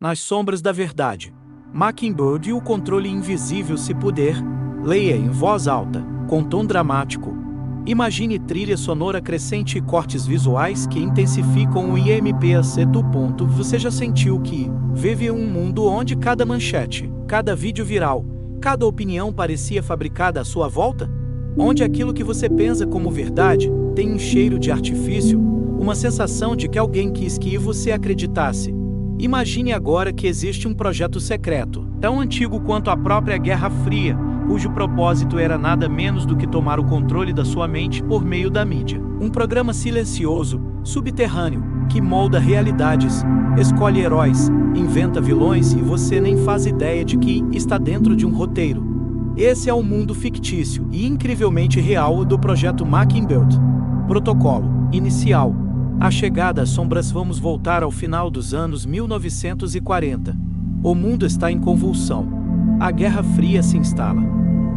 Nas sombras da verdade. Mockingbird e o controle invisível se puder. Leia em voz alta, com tom dramático. Imagine trilha sonora crescente e cortes visuais que intensificam o IMPAC do ponto. Você já sentiu que vive em um mundo onde cada manchete, cada vídeo viral, cada opinião parecia fabricada à sua volta? Onde aquilo que você pensa como verdade tem um cheiro de artifício, uma sensação de que alguém quis que você acreditasse. Imagine agora que existe um projeto secreto, tão antigo quanto a própria Guerra Fria, cujo propósito era nada menos do que tomar o controle da sua mente por meio da mídia. Um programa silencioso, subterrâneo, que molda realidades, escolhe heróis, inventa vilões e você nem faz ideia de que está dentro de um roteiro. Esse é o mundo fictício e incrivelmente real do projeto Mockingbird. Protocolo inicial. A chegada às sombras. Vamos voltar ao final dos anos 1940. O mundo está em convulsão. A Guerra Fria se instala.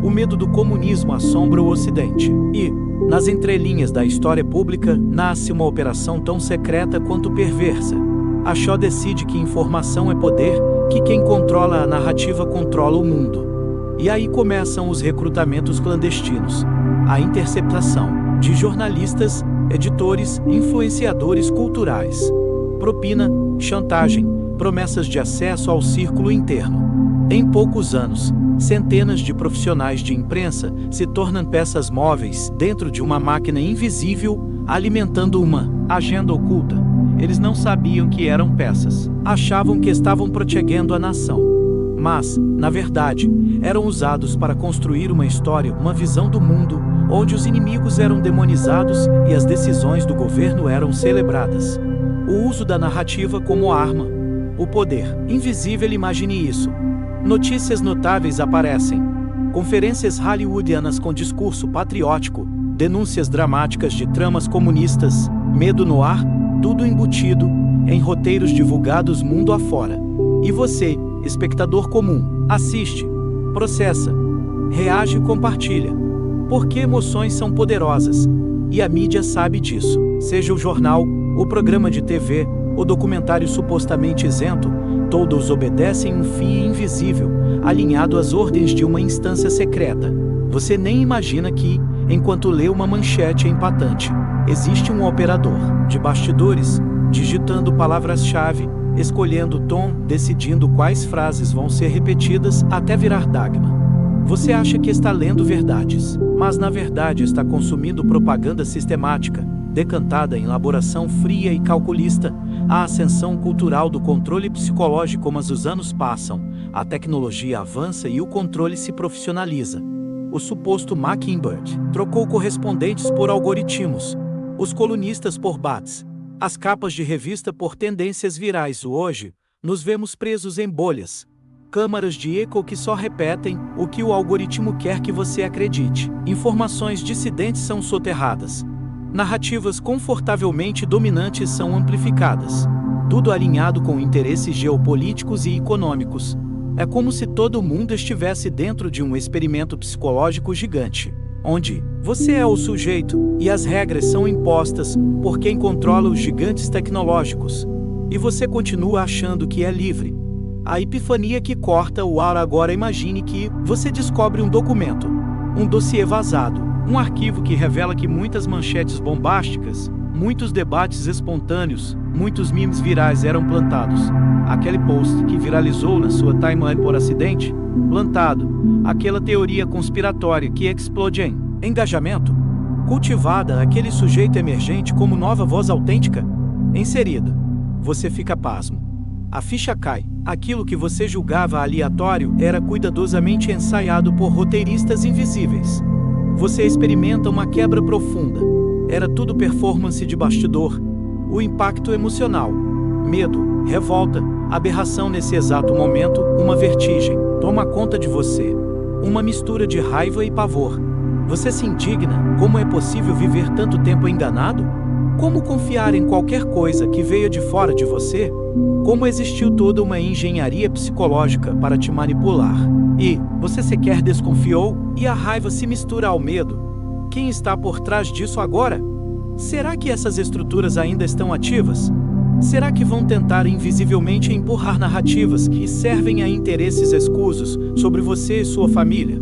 O medo do comunismo assombra o Ocidente. E, nas entrelinhas da história pública, nasce uma operação tão secreta quanto perversa. A Shaw decide que informação é poder, que quem controla a narrativa controla o mundo. E aí começam os recrutamentos clandestinos. A interceptação de jornalistas, editores, influenciadores culturais. Propina, chantagem, promessas de acesso ao círculo interno. Em poucos anos, centenas de profissionais de imprensa se tornam peças móveis dentro de uma máquina invisível, alimentando uma agenda oculta. Eles não sabiam que eram peças. Achavam que estavam protegendo a nação. Mas, na verdade, eram usados para construir uma história, uma visão do mundo, onde os inimigos eram demonizados e as decisões do governo eram celebradas. O uso da narrativa como arma. O poder invisível. Imagine isso. Notícias notáveis aparecem. Conferências hollywoodianas com discurso patriótico, denúncias dramáticas de tramas comunistas, medo no ar, tudo embutido em roteiros divulgados mundo afora. E você, espectador comum, assiste, processa, reage e compartilha. Porque emoções são poderosas, e a mídia sabe disso. Seja o jornal, o programa de TV, o documentário supostamente isento, todos obedecem um fim invisível, alinhado às ordens de uma instância secreta. Você nem imagina que, enquanto lê uma manchete empatante, existe um operador de bastidores, digitando palavras-chave, escolhendo o tom, decidindo quais frases vão ser repetidas até virar dogma. Você acha que está lendo verdades, mas na verdade está consumindo propaganda sistemática, decantada em elaboração fria e calculista. A ascensão cultural do controle psicológico. Mas os anos passam, a tecnologia avança e o controle se profissionaliza. O suposto Mockingbird trocou correspondentes por algoritmos, os colunistas por bots, as capas de revista por tendências virais. Hoje, nos vemos presos em bolhas, câmaras de eco que só repetem o que o algoritmo quer que você acredite. Informações dissidentes são soterradas. Narrativas confortavelmente dominantes são amplificadas. Tudo alinhado com interesses geopolíticos e econômicos. É como se todo mundo estivesse dentro de um experimento psicológico gigante, onde você é o sujeito e as regras são impostas por quem controla os gigantes tecnológicos. E você continua achando que é livre. A epifania que corta o ar. Agora imagine que você descobre um documento, um dossiê vazado, um arquivo que revela que muitas manchetes bombásticas, muitos debates espontâneos, muitos memes virais eram plantados. Aquele post que viralizou na sua timeline por acidente, plantado. Aquela teoria conspiratória que explode em engajamento, cultivada. Aquele sujeito emergente como nova voz autêntica, inserida. Você fica pasmo. A ficha cai. Aquilo que você julgava aleatório era cuidadosamente ensaiado por roteiristas invisíveis. Você experimenta uma quebra profunda. Era tudo performance de bastidor. O impacto emocional. Medo, revolta, aberração. Nesse exato momento, uma vertigem toma conta de você. Uma mistura de raiva e pavor. Você se indigna. Como é possível viver tanto tempo enganado? Como confiar em qualquer coisa que veio de fora de você? Como existiu toda uma engenharia psicológica para te manipular? E você sequer desconfiou? E a raiva se mistura ao medo. Quem está por trás disso agora? Será que essas estruturas ainda estão ativas? Será que vão tentar invisivelmente empurrar narrativas que servem a interesses escusos sobre você e sua família?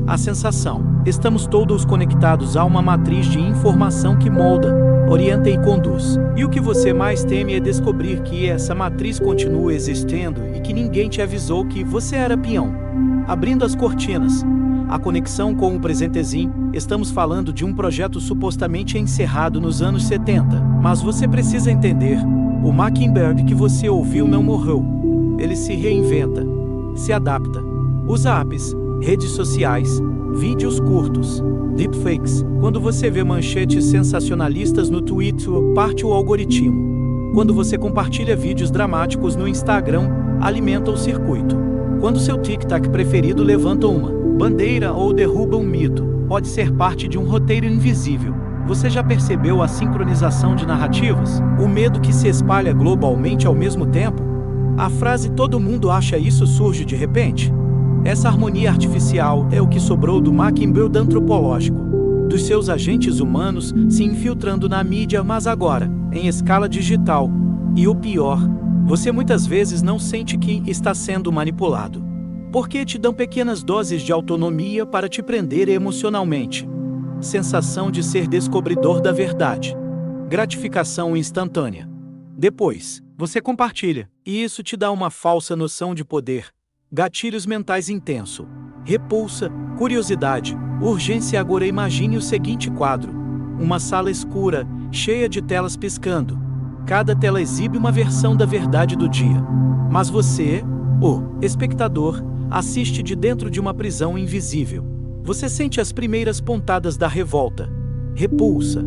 A sensação: estamos todos conectados a uma matriz de informação que molda, orienta e conduz. E o que você mais teme é descobrir que essa matriz continua existindo e que ninguém te avisou que você era peão. Abrindo as cortinas, a conexão com o presentezinho, estamos falando de um projeto supostamente encerrado nos anos 70. Mas você precisa entender, o Mockingbird que você ouviu não morreu. Ele se reinventa, se adapta, usa apps, redes sociais, vídeos curtos, deepfakes. Quando você vê manchetes sensacionalistas no Twitter, parte o algoritmo. Quando você compartilha vídeos dramáticos no Instagram, alimenta o circuito. Quando seu TikTok preferido levanta uma bandeira ou derruba um mito, pode ser parte de um roteiro invisível. Você já percebeu a sincronização de narrativas? O medo que se espalha globalmente ao mesmo tempo? A frase "todo mundo acha isso" surge de repente? Essa harmonia artificial é o que sobrou do Mockingbird antropológico, dos seus agentes humanos se infiltrando na mídia, mas agora, em escala digital. E o pior, você muitas vezes não sente que está sendo manipulado, porque te dão pequenas doses de autonomia para te prender emocionalmente. Sensação de ser descobridor da verdade. Gratificação instantânea. Depois, você compartilha, e isso te dá uma falsa noção de poder. Gatilhos mentais intenso. Repulsa, curiosidade, urgência. Agora imagine o seguinte quadro: uma sala escura, cheia de telas piscando. Cada tela exibe uma versão da verdade do dia. Mas você, o espectador, assiste de dentro de uma prisão invisível. Você sente as primeiras pontadas da revolta. Repulsa.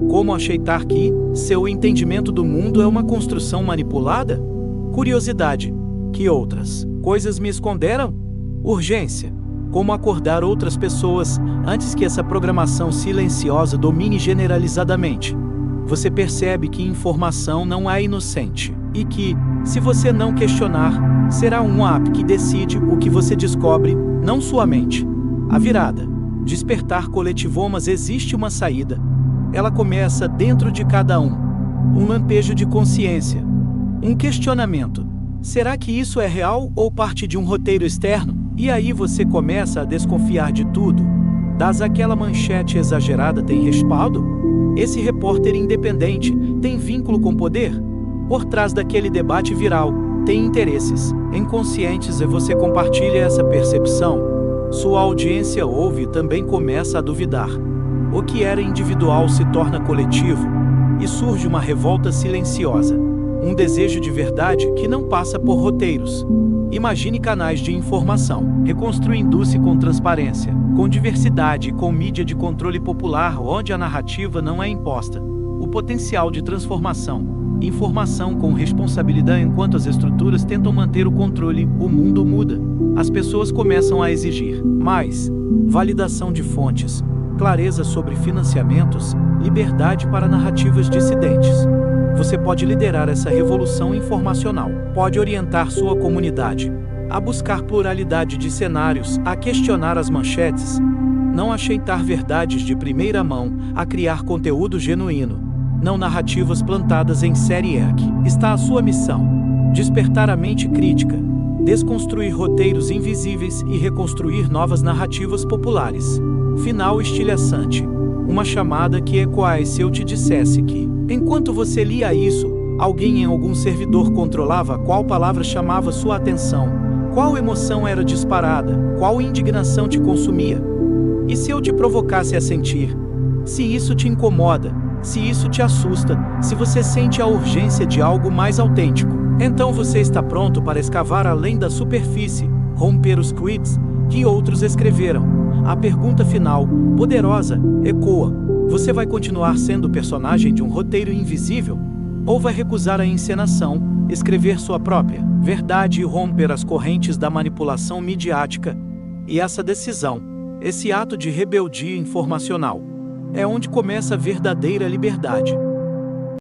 Como aceitar que seu entendimento do mundo é uma construção manipulada? Curiosidade. Que outras coisas me esconderam? Urgência. Como acordar outras pessoas antes que essa programação silenciosa domine generalizadamente? Você percebe que informação não é inocente e que, se você não questionar, será um app que decide o que você descobre, não sua mente. A virada. Despertar coletivo. Mas existe uma saída. Ela começa dentro de cada um. Um lampejo de consciência. Um questionamento. Será que isso é real ou parte de um roteiro externo? E aí você começa a desconfiar de tudo. Aquela manchete exagerada tem respaldo? Esse repórter independente tem vínculo com poder? Por trás daquele debate viral, tem interesses inconscientes e você compartilha essa percepção. Sua audiência ouve e também começa a duvidar. O que era individual se torna coletivo, e surge uma revolta silenciosa. Um desejo de verdade que não passa por roteiros. Imagine canais de informação, reconstruindo-se com transparência, com diversidade e com mídia de controle popular onde a narrativa não é imposta. O potencial de transformação. Informação com responsabilidade. Enquanto as estruturas tentam manter o controle, o mundo muda. As pessoas começam a exigir mais validação de fontes, clareza sobre financiamentos, liberdade para narrativas dissidentes. Você pode liderar essa revolução informacional, pode orientar sua comunidade a buscar pluralidade de cenários, a questionar as manchetes, não aceitar verdades de primeira mão, a criar conteúdo genuíno, não narrativas plantadas em série. Aqui está a sua missão: despertar a mente crítica, desconstruir roteiros invisíveis e reconstruir novas narrativas populares. Final estilhaçante. Uma chamada que ecoasse se eu te dissesse que, enquanto você lia isso, alguém em algum servidor controlava qual palavra chamava sua atenção, qual emoção era disparada, qual indignação te consumia. E se eu te provocasse a sentir? Se isso te incomoda, se isso te assusta, se você sente a urgência de algo mais autêntico, então você está pronto para escavar além da superfície, romper os tweets que outros escreveram. A pergunta final, poderosa, ecoa: você vai continuar sendo personagem de um roteiro invisível? Ou vai recusar a encenação, escrever sua própria verdade e romper as correntes da manipulação midiática? E essa decisão, esse ato de rebeldia informacional, é onde começa a verdadeira liberdade.